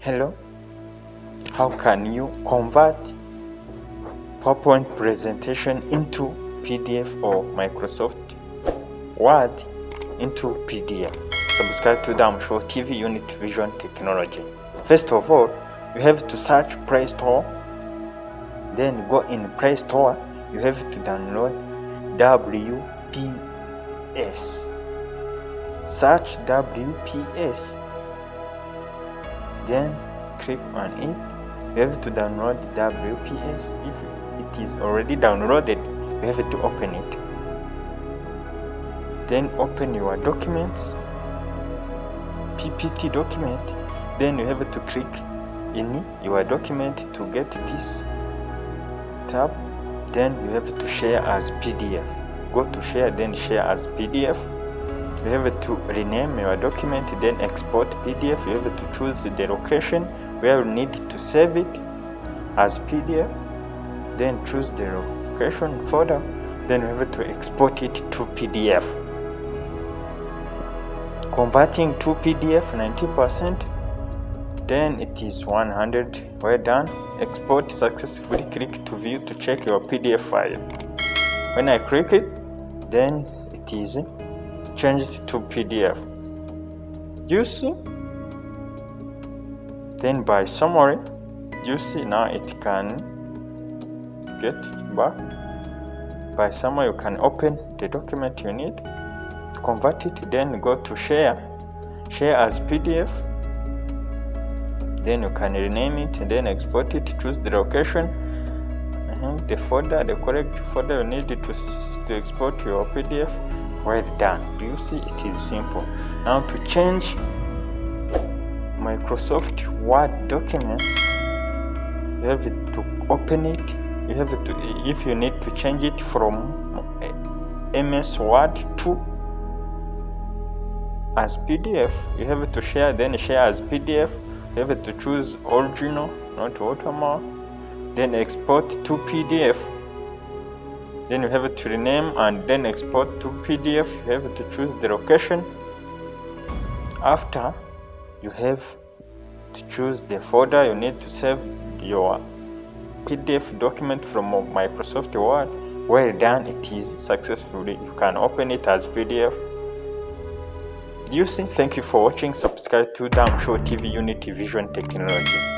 Hello, how can you convert PowerPoint presentation into PDF or Microsoft Word into PDF? Subscribe to Damshow TV Unit Vision Technology. First of all, you have to search Play Store, then go in Play Store, you have to download WPS. Search WPS, then click on it. You have to download WPS. If it is already downloaded, you have to open it. Then open your documents, PPT document. Then you have to click in your document to get this tab. Then you have to share as PDF. Go to share, then share as PDF. You have to rename your document, then export PDF. You have to choose the location where you need to save it as PDF, then choose the location folder, then you have to export it to PDF. Converting to PDF 90%, then it is 100. Well done. Export successfully. Click to view to check your PDF file. When I click it, then it is changed to PDF. You see? Then by summary, you see now it can get back. By summary, you can open the document you need to convert it, then go to share as PDF. Then you can rename it and then export it, choose the location, the folder, the correct folder you need to export your PDF. Well done. Do you see? It is simple. Now to change Microsoft Word documents, you have to open it. You have to, if you need to change it from MS Word to as PDF, you have to share, then share as PDF. You have to choose original, not watermark, then export to PDF. Then you have to rename and then export to PDF. You have to choose the location. After, you have to choose the folder you need to save your PDF document from Microsoft Word. Well done, it is successfully. You can open it as PDF. You see, thank you for watching. Subscribe to Damshow TV Unity Vision Technology.